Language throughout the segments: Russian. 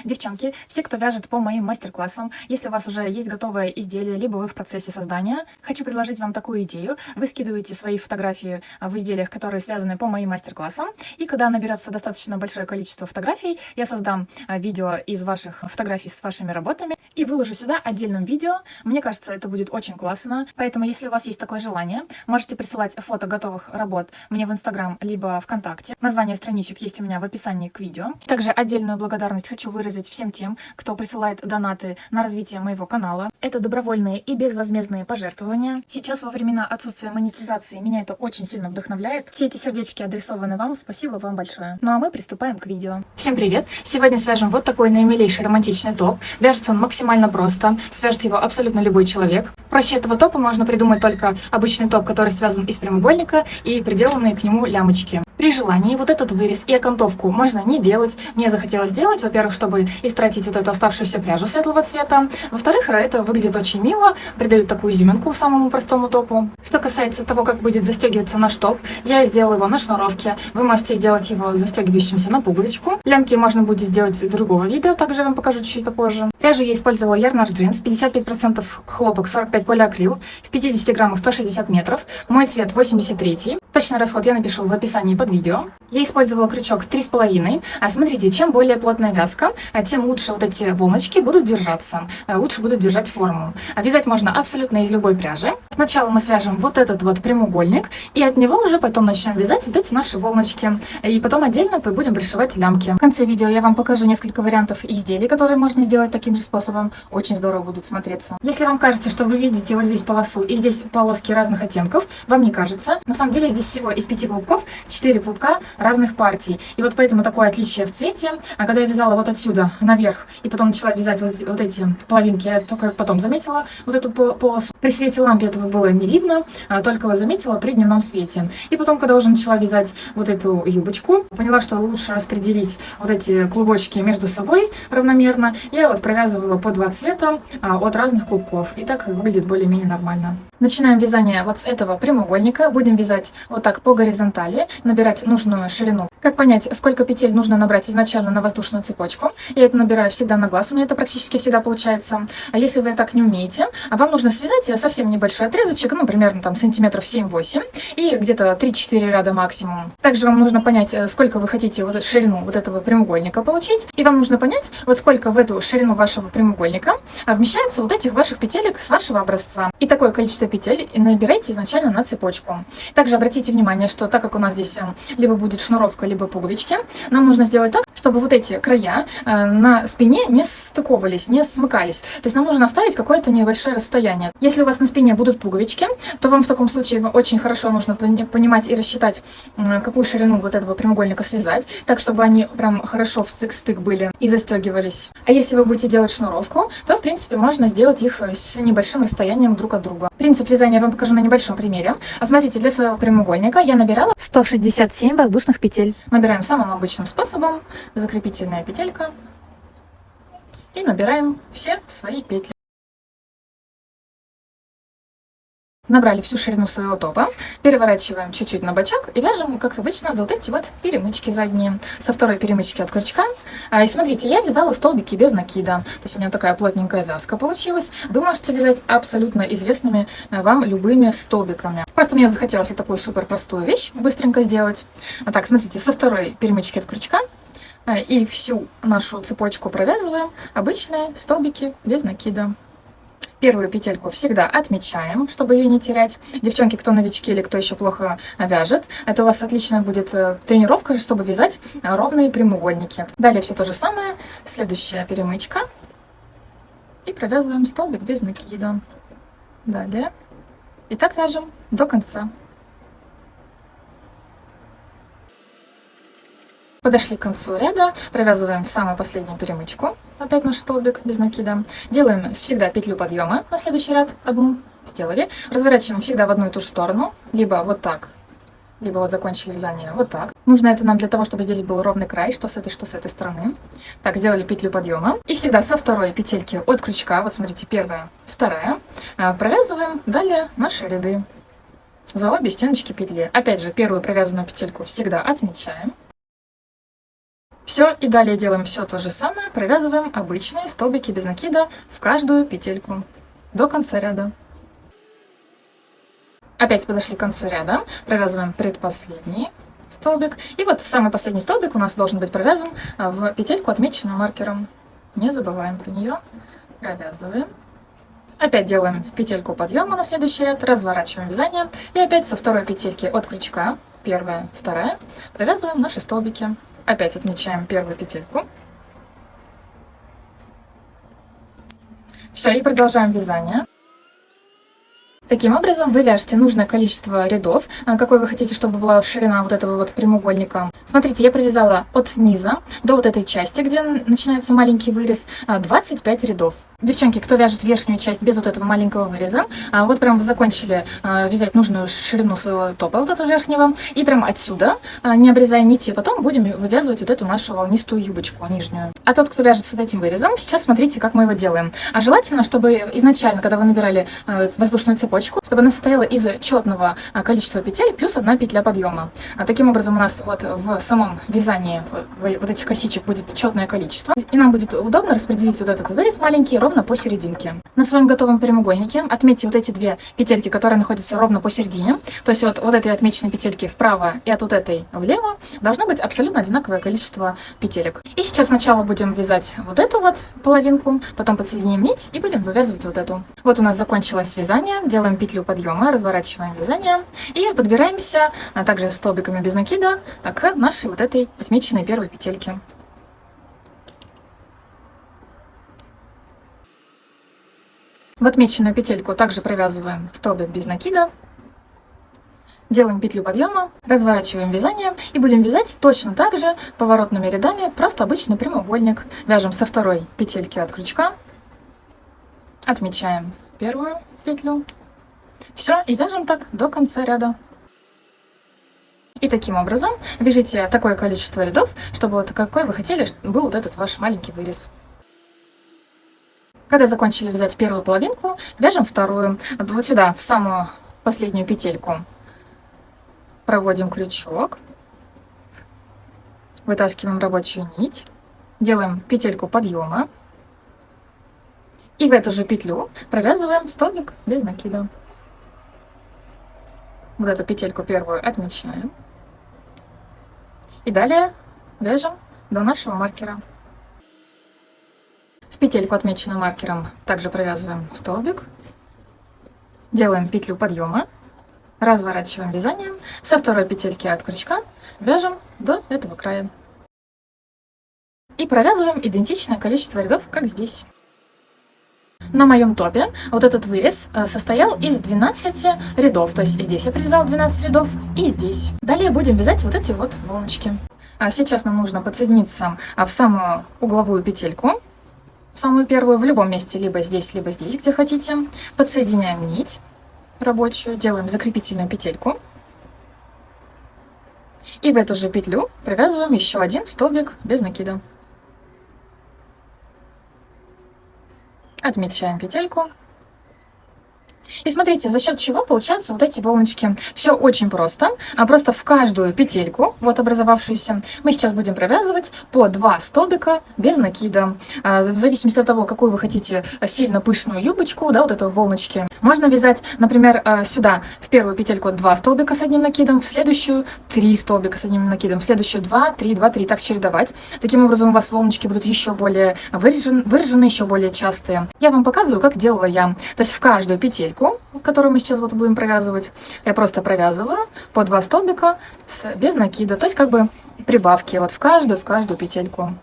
Девчонки, все, кто вяжет по моим мастер-классам, если у вас уже есть готовое изделие, либо вы в процессе создания, хочу предложить вам такую идею. Вы скидываете свои фотографии в изделиях, которые связаны по моим мастер-классам, и когда наберется достаточно большое количество фотографий, я создам видео из ваших фотографий с вашими работами и выложу сюда отдельным видео. Мне кажется, это будет очень классно, поэтому если у вас есть такое желание, можете присылать фото готовых работ мне в Инстаграм, либо ВКонтакте. Название страничек есть у меня в описании к видео. Также отдельную благодарность хочу выразить всем тем, кто присылает донаты на развитие моего канала. Это добровольные и безвозмездные пожертвования. Сейчас во времена отсутствия монетизации меня это очень сильно вдохновляет. Все эти сердечки адресованы вам, спасибо вам большое. Ну а мы приступаем к видео. Всем привет! Сегодня свяжем вот такой наимилейший романтичный топ. Вяжется он максимально просто, свяжет его абсолютно любой человек. Проще этого топа можно придумать только обычный топ, который связан из прямоугольника и приделанные к нему лямочки. При желании вот этот вырез и окантовку можно не делать. Мне захотелось сделать, во-первых, чтобы истратить вот эту оставшуюся пряжу светлого цвета. Во-вторых, это выглядит очень мило, придает такую изюминку самому простому топу. Что касается того, как будет застегиваться наш топ, я сделала его на шнуровке. Вы можете сделать его застегивающимся на пуговичку. Лямки можно будет сделать другого вида, также я вам покажу чуть попозже. Пряжу я использовала Yarn Jeans, 55% хлопок, 45 полиакрил, в 50 граммах 160 метров. Мой цвет 83. Точный расход я напишу в описании под видео. Я использовала крючок 3,5. Смотрите, чем более плотная вязка, тем лучше вот эти волночки будут держаться, лучше будут держать форму. Вязать можно абсолютно из любой пряжи. Сначала мы свяжем вот этот вот прямоугольник, и от него уже потом начнем вязать вот эти наши волночки. И потом отдельно будем пришивать лямки. В конце видео я вам покажу несколько вариантов изделий, которые можно сделать таким же способом. Очень здорово будут смотреться. Если вам кажется, что вы видите вот здесь полосу и здесь полоски разных оттенков, вам не кажется. На самом деле здесь всего из 5 клубков 4 клубка разных партий. И вот поэтому такое отличие в цвете. А когда я вязала вот отсюда наверх и потом начала вязать вот эти половинки, я только потом заметила вот эту полосу. При свете лампы этого было не видно, только я заметила при дневном свете. И потом, когда уже начала вязать вот эту юбочку, поняла, что лучше распределить вот эти клубочки между собой равномерно. Я вот провязывала по 2 цвета от разных клубков. И так выглядит более-менее нормально. Начинаем вязание вот с этого прямоугольника. Будем вязать вот так по горизонтали, набирать нужную ширину. Как понять, сколько петель нужно набрать изначально на воздушную цепочку? Я это набираю всегда на глаз, у меня это практически всегда получается. А если вы так не умеете, вам нужно связать совсем небольшой отрезочек, ну, примерно там сантиметров 7-8, и где-то 3-4 ряда максимум. Также вам нужно понять, сколько вы хотите вот эту ширину вот этого прямоугольника получить, и вам нужно понять, вот сколько в эту ширину вашего прямоугольника вмещается вот этих ваших петелек с вашего образца. И такое количество петель набирайте изначально на цепочку. Также обратите внимание, что так как у нас здесь либо будет шнуровка, либо пуговички, нам нужно сделать так, чтобы вот эти края на спине не стыковывались, не смыкались. То есть нам нужно оставить какое-то небольшое расстояние. Если у вас на спине будут пуговички, то вам в таком случае очень хорошо нужно понимать и рассчитать, какую ширину вот этого прямоугольника связать, так, чтобы они прям хорошо в стык-стык были и застегивались. А если вы будете делать шнуровку, то, в принципе, можно сделать их с небольшим расстоянием друг от друга. Принцип вязания я вам покажу на небольшом примере. Смотрите, для своего прямоугольника я набирала 167 воздушных петель. Набираем самым обычным способом, закрепительная петелька, и набираем все свои петли. Набрали всю ширину своего топа, переворачиваем чуть-чуть на бочок и вяжем, как обычно, за вот эти вот перемычки задние. Со второй перемычки от крючка. И смотрите, я вязала столбики без накида. То есть у меня такая плотненькая вязка получилась. Вы можете вязать абсолютно известными вам любыми столбиками. Просто мне захотелось вот такую супер простую вещь быстренько сделать. Так, смотрите, со второй перемычки от крючка и всю нашу цепочку провязываем обычные столбики без накида. Первую петельку всегда отмечаем, чтобы ее не терять. Девчонки, кто новички или кто еще плохо вяжет, это у вас отличная будет тренировка, чтобы вязать ровные прямоугольники. Далее все то же самое. Следующая перемычка. И провязываем столбик без накида. Далее. И так вяжем до конца. Подошли к концу ряда, провязываем в самую последнюю перемычку, опять наш столбик без накида. Делаем всегда петлю подъема на следующий ряд, одну сделали. Разворачиваем всегда в одну и ту же сторону, либо вот так, либо вот закончили вязание вот так. Нужно это нам для того, чтобы здесь был ровный край, что с этой стороны. Так, сделали петлю подъема. И всегда со второй петельки от крючка, вот смотрите, первая, вторая, провязываем далее наши ряды за обе стеночки петли. Опять же, первую провязанную петельку всегда отмечаем. Все, и далее делаем все то же самое, провязываем обычные столбики без накида в каждую петельку до конца ряда. Опять подошли к концу ряда, провязываем предпоследний столбик. И вот самый последний столбик у нас должен быть провязан в петельку, отмеченную маркером. Не забываем про нее. Провязываем. Опять делаем петельку подъема на следующий ряд, разворачиваем вязание. И опять со второй петельки от крючка, первая, вторая, провязываем наши столбики. Опять отмечаем первую петельку. Все, и продолжаем вязание. Таким образом, вы вяжете нужное количество рядов, какой вы хотите, чтобы была ширина вот этого вот прямоугольника. Смотрите, я провязала от низа до вот этой части, где начинается маленький вырез, 25 рядов. Девчонки, кто вяжет верхнюю часть без вот этого маленького выреза, вот прям закончили вязать нужную ширину своего топа, вот этого верхнего, и прям отсюда, не обрезая нити, потом будем вывязывать вот эту нашу волнистую юбочку нижнюю. А тот, кто вяжет с вот этим вырезом, сейчас смотрите, как мы его делаем. А желательно, чтобы изначально, когда вы набирали воздушную цепочку, чтобы она состояла из четного количества петель плюс одна петля подъема. Таким образом у нас вот в самом вязании вот этих косичек будет четное количество, и нам будет удобно распределить вот этот вырез маленький ровно посерединке. На своем готовом прямоугольнике отметьте вот эти две петельки, которые находятся ровно посередине. То есть вот этой отмеченной петельки вправо и от вот этой влево должно быть абсолютно одинаковое количество петелек. И сейчас сначала будем вязать вот эту вот половинку, потом подсоединим нить и будем вывязывать вот эту. Вот у нас закончилось вязание. Делаем петлю подъема, разворачиваем вязание и подбираемся также столбиками без накида к нашей вот этой отмеченной первой петельке. В отмеченную петельку также провязываем столбик без накида, делаем петлю подъема, разворачиваем вязание и будем вязать точно так же поворотными рядами, просто обычный прямоугольник. Вяжем со второй петельки от крючка, отмечаем первую петлю, все, и вяжем так до конца ряда. И таким образом вяжите такое количество рядов, чтобы вот какой вы хотели был вот этот ваш маленький вырез. Когда закончили вязать первую половинку, вяжем вторую. Вот сюда, в самую последнюю петельку, проводим крючок, вытаскиваем рабочую нить, делаем петельку подъема и в эту же петлю провязываем столбик без накида. Вот эту петельку первую отмечаем и далее вяжем до нашего маркера. В петельку, отмеченную маркером, также провязываем столбик, делаем петлю подъема, разворачиваем вязание, со второй петельки от крючка вяжем до этого края. И провязываем идентичное количество рядов, как здесь. На моем топе вот этот вырез состоял из 12 рядов, то есть здесь я провязала 12 рядов и здесь. Далее будем вязать вот эти вот волночки. Сейчас нам нужно подсоединиться в самую угловую петельку, в самую первую, в любом месте, либо здесь, где хотите. Подсоединяем нить рабочую, делаем закрепительную петельку. И в эту же петлю провязываем еще один столбик без накида. Отмечаем петельку. И смотрите, за счет чего получаются вот эти волночки. Все очень просто. Просто в каждую петельку, вот образовавшуюся, мы сейчас будем провязывать по 2 столбика без накида. В зависимости от того, какую вы хотите сильно пышную юбочку, да, вот эту волночки, можно вязать, например, сюда в первую петельку 2 столбика с одним накидом, в следующую 3 столбика с одним накидом, в следующую 2, 3, 2, 3, так чередовать. Таким образом у вас волночки будут еще более выражены, еще более частые. Я вам показываю, как делала я. То есть в каждую петельку, которую мы сейчас вот будем провязывать, я просто провязываю по 2 столбика без накида, то есть как бы прибавки вот в каждую петельку.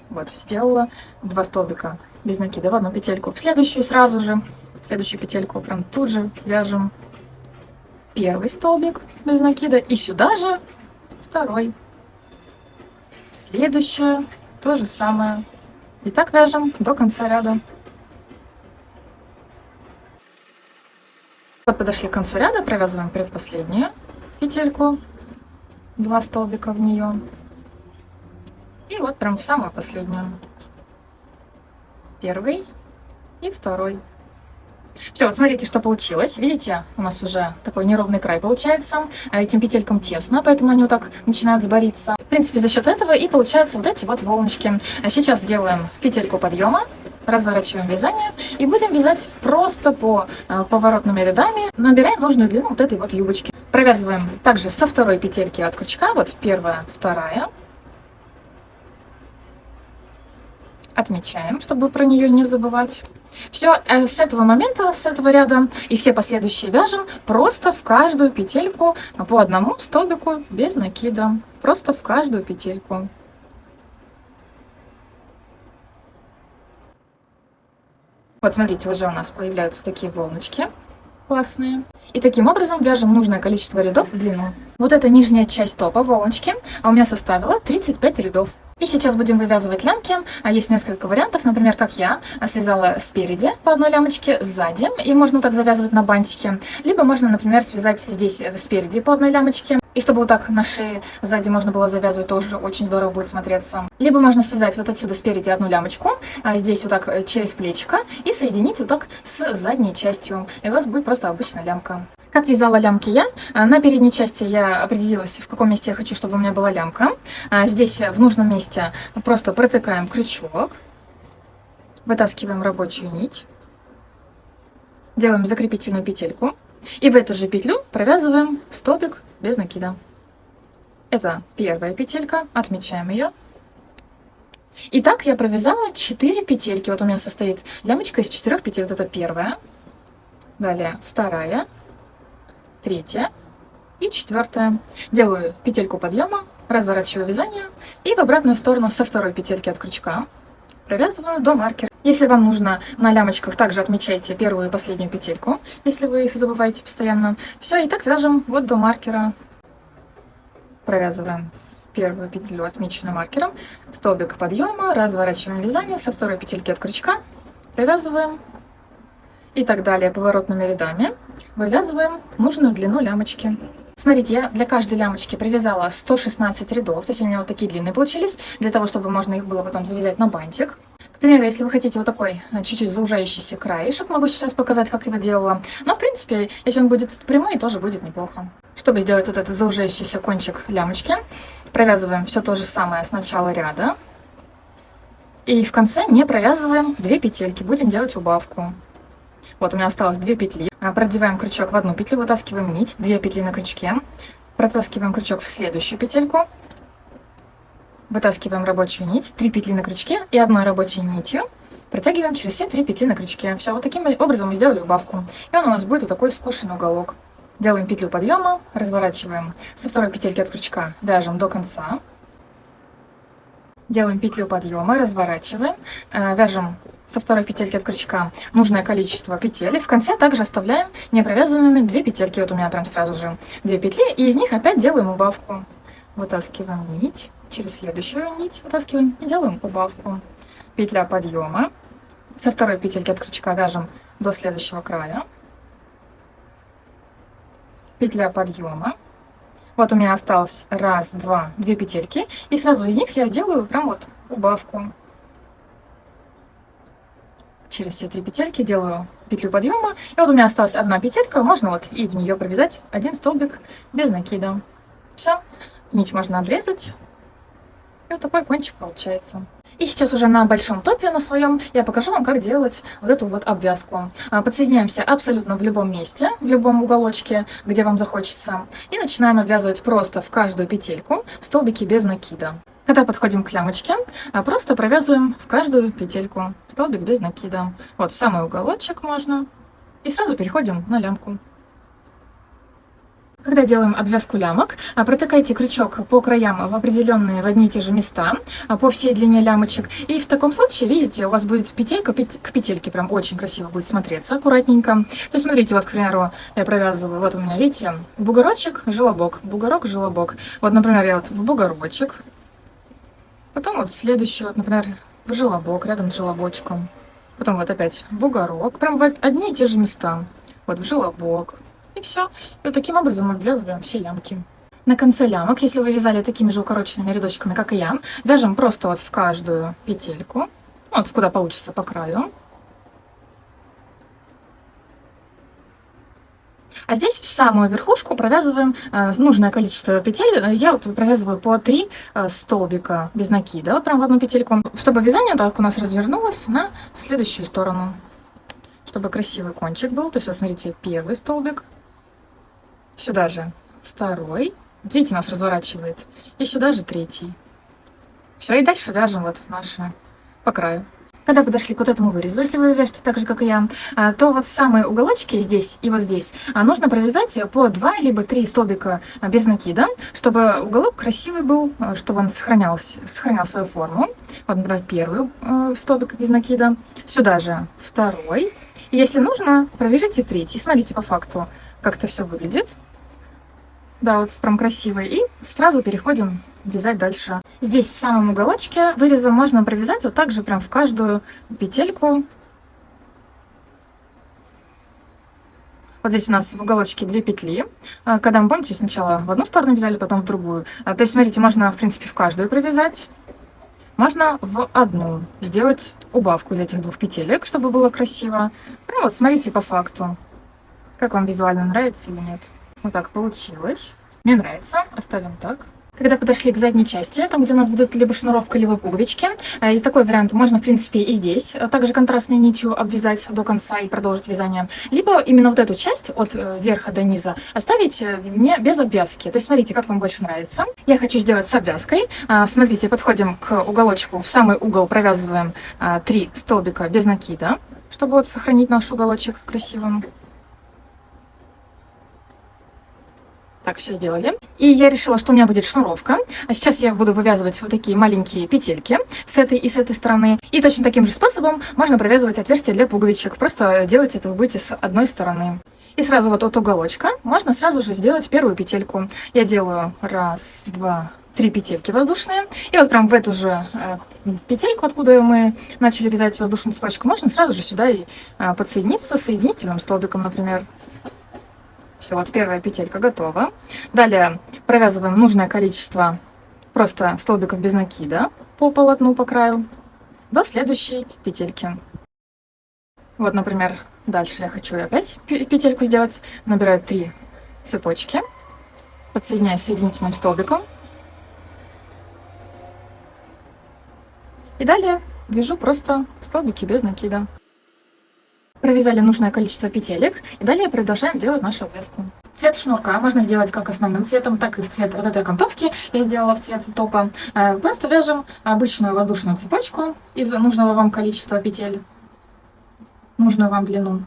Вот, сделала 2 столбика без накида в одну петельку, в следующую сразу же, в следующую петельку прям тут же вяжем первый столбик без накида и сюда же второй, следующее то же самое, и так вяжем до конца ряда. Вот подошли к концу ряда, провязываем предпоследнюю петельку, 2 столбика в нее, и вот прям в самую последнюю, первый и второй. Все, вот смотрите, что получилось. Видите, у нас уже такой неровный край получается. Этим петелькам тесно, поэтому они вот так начинают сбориться. В принципе, за счет этого и получаются вот эти вот волночки. Сейчас делаем петельку подъема, разворачиваем вязание и будем вязать просто по поворотными рядами, набирая нужную длину вот этой вот юбочки. Провязываем также со второй петельки от крючка, вот первая, вторая. Отмечаем, чтобы про нее не забывать. Все, с этого момента, с этого ряда и все последующие вяжем просто в каждую петельку по одному столбику без накида. Просто в каждую петельку. Вот смотрите, уже у нас появляются такие волночки классные. И таким образом вяжем нужное количество рядов в длину. Вот эта нижняя часть топа, волночки, у меня составила 35 рядов. И сейчас будем вывязывать лямки. Есть несколько вариантов, например, как я связала спереди по одной лямочке, сзади, и можно вот так завязывать на бантике. Либо можно, например, связать здесь спереди по одной лямочке, и чтобы вот так на шее сзади можно было завязывать, тоже очень здорово будет смотреться. Либо можно связать вот отсюда спереди одну лямочку, а здесь вот так через плечико, и соединить вот так с задней частью, и у вас будет просто обычная лямка. Как вязала лямки я? На передней части я определилась, в каком месте я хочу, чтобы у меня была лямка. Здесь в нужном месте просто протыкаем крючок, вытаскиваем рабочую нить, делаем закрепительную петельку и в эту же петлю провязываем столбик без накида. Это первая петелька, отмечаем ее. И так я провязала 4 петельки. Вот у меня состоит лямочка из 4 петель. Вот это первая, далее вторая, третья и четвертая. Делаю петельку подъема, разворачиваю вязание и в обратную сторону со второй петельки от крючка провязываю до маркера. Если вам нужно на лямочках, также отмечайте первую и последнюю петельку, если вы их забываете постоянно. Все, и так вяжем вот до маркера. Провязываем первую петлю, отмеченную маркером, столбик подъема, разворачиваем вязание со второй петельки от крючка, провязываем. И так далее поворотными рядами вывязываем нужную длину лямочки. Смотрите, я для каждой лямочки привязала 116 рядов, то есть у меня вот такие длинные получились, для того, чтобы можно их было потом завязать на бантик. К примеру, если вы хотите вот такой чуть-чуть заужающийся краешек, могу сейчас показать, как его делала. Но, в принципе, если он будет прямой, тоже будет неплохо. Чтобы сделать вот этот заужающийся кончик лямочки, провязываем все то же самое с начала ряда. И в конце не провязываем 2 петельки, будем делать убавку. Вот у меня осталось 2 петли. Продеваем крючок в одну петлю, вытаскиваем нить, 2 петли на крючке. Протаскиваем крючок в следующую петельку. Вытаскиваем рабочую нить, 3 петли на крючке и одной рабочей нитью протягиваем через все 3 петли на крючке. Все, вот таким образом мы сделали убавку. И он у нас будет вот такой скошенный уголок. Делаем петлю подъема, разворачиваем со второй петельки от крючка, вяжем до конца. Делаем петлю подъема, разворачиваем, вяжем со второй петельки от крючка нужное количество петель. В конце также оставляем не провязанными 2 петельки. Вот у меня прям сразу же 2 петли, и из них опять делаем убавку. Вытаскиваем нить, через следующую нить вытаскиваем и делаем убавку. Петля подъема, со второй петельки от крючка вяжем до следующего края. Петля подъема. Вот у меня осталось 1, 2, 2 петельки, и сразу из них я делаю прям вот убавку. Через все 3 петельки делаю петлю подъема, и вот у меня осталась 1 петелька, можно вот и в нее провязать 1 столбик без накида. Все, нить можно обрезать, и вот такой кончик получается. И сейчас уже на большом топе на своем я покажу вам, как делать вот эту вот обвязку. Подсоединяемся абсолютно в любом месте, в любом уголочке, где вам захочется. И начинаем обвязывать просто в каждую петельку столбики без накида. Когда подходим к лямочке, просто провязываем в каждую петельку столбик без накида. Вот в самый уголочек можно. И сразу переходим на лямку. Когда делаем обвязку лямок, протыкайте крючок по краям в определенные в одни и те же места по всей длине лямочек. И в таком случае, видите, у вас будет петелька к петельке, прям очень красиво будет смотреться, аккуратненько. То есть, смотрите, вот, к примеру, я провязываю, вот у меня, видите, бугорочек, желобок, бугорок, желобок. Вот, например, я вот в бугорочек, потом вот в следующую, вот, например, в желобок, рядом с желобочком. Потом вот опять бугорок, прям в одни и те же места. Вот в желобок. И все. И вот таким образом обвязываем все лямки. На конце лямок, если вы вязали такими же укороченными рядочками, как и я, вяжем просто вот в каждую петельку, вот куда получится по краю. А здесь в самую верхушку провязываем нужное количество петель. Я вот провязываю по 3 столбика без накида, вот прям в одну петельку, чтобы вязание так у нас развернулось на следующую сторону, чтобы красивый кончик был. То есть вот смотрите, первый столбик, сюда же второй, вот видите, нас разворачивает, и сюда же третий. Все, и дальше вяжем вот наши по краю. Когда подошли к вот этому вырезу, если вы вяжете так же, как и я, то вот самые уголочки здесь и вот здесь нужно провязать по 2 либо 3 столбика без накида, чтобы уголок красивый был, чтобы он сохранял свою форму. Вот, например, первый столбик без накида, сюда же второй. И если нужно, провяжите третий. Смотрите по факту, как это все выглядит. Да, вот прям красиво. И сразу переходим вязать дальше. Здесь в самом уголочке выреза можно провязать вот так же прям в каждую петельку. Вот здесь у нас в уголочке 2 петли. Когда мы, помните, сначала в одну сторону вязали, потом в другую. То есть, смотрите, можно, в принципе, в каждую провязать. Можно в одну сделать убавку из этих 2 петелек, чтобы было красиво. Прям вот смотрите по факту, как вам визуально нравится или нет. Вот так получилось. Мне нравится. Оставим так. Когда подошли к задней части, там, где у нас будут либо шнуровка, либо пуговички, и такой вариант можно, в принципе, и здесь также контрастной нитью обвязать до конца и продолжить вязание. Либо именно вот эту часть от верха до низа оставить не без обвязки. То есть, смотрите, как вам больше нравится. Я хочу сделать с обвязкой. Смотрите, подходим к уголочку, в самый угол провязываем 3 столбика без накида, чтобы вот сохранить наш уголочек красивым. Так, все сделали. И я решила, что у меня будет шнуровка. А сейчас я буду вывязывать вот такие маленькие петельки с этой и с этой стороны. И точно таким же способом можно провязывать отверстия для пуговичек. Просто делать это вы будете с одной стороны. И сразу вот от уголочка можно сразу же сделать первую петельку. Я делаю 1, 2, 3 петельки воздушные. И вот прям в эту же петельку, откуда мы начали вязать воздушную цепочку, можно сразу же сюда и подсоединиться с соединительным столбиком, например. Все, вот первая петелька готова. Далее провязываем нужное количество просто столбиков без накида по полотну, по краю, до следующей петельки. Вот, например, дальше я хочу опять петельку сделать. Набираю 3 цепочки, подсоединяю соединительным столбиком. И далее вяжу просто столбики без накида. Провязали нужное количество петелек, и далее продолжаем делать нашу обвязку. Цвет шнурка можно сделать как основным цветом, так и в цвет вот этой окантовки. Я сделала в цвет топа. Просто вяжем обычную воздушную цепочку из нужного вам количества петель, нужную вам длину.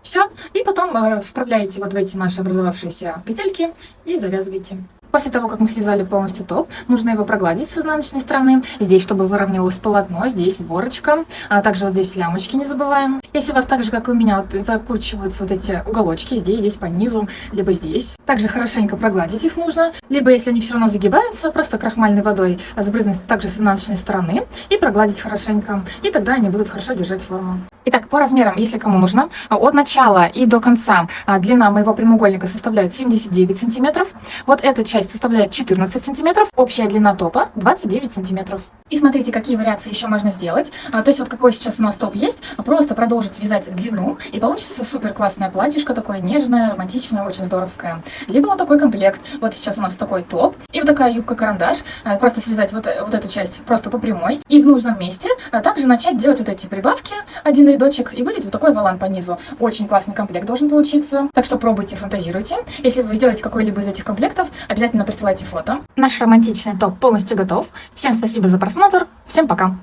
Все, и потом вправляете вот в эти наши образовавшиеся петельки и завязываете. После того, как мы связали полностью топ, нужно его прогладить с изнаночной стороны. Здесь, чтобы выровнялось полотно, здесь сборочка, а также вот здесь лямочки не забываем. Если у вас так же, как и у меня, вот, закручиваются вот эти уголочки, здесь по низу, либо здесь, также хорошенько прогладить их нужно. Либо, если они все равно загибаются, просто крахмальной водой сбрызнуть также с изнаночной стороны и прогладить хорошенько. И тогда они будут хорошо держать форму. Итак, по размерам, если кому нужно, от начала и до конца длина моего прямоугольника составляет 79 сантиметров. Вот эта часть составляет 14 сантиметров. Общая длина топа 29 сантиметров. И смотрите, какие вариации еще можно сделать. То есть вот какой сейчас у нас топ есть, просто продолжить вязать длину, и получится супер классное платьишко, такое нежное, романтичное, очень здоровское. Либо вот такой комплект. Вот сейчас у нас такой топ, и вот такая юбка-карандаш. Просто связать вот эту часть просто по прямой, и в нужном месте также начать делать вот эти прибавки, один рядочек, и будет вот такой волан по низу. Очень классный комплект должен получиться. Так что пробуйте, фантазируйте. Если вы сделаете какой-либо из этих комплектов, обязательно присылайте фото. Наш романтичный топ полностью готов. Всем спасибо за просмотр. Всем пока!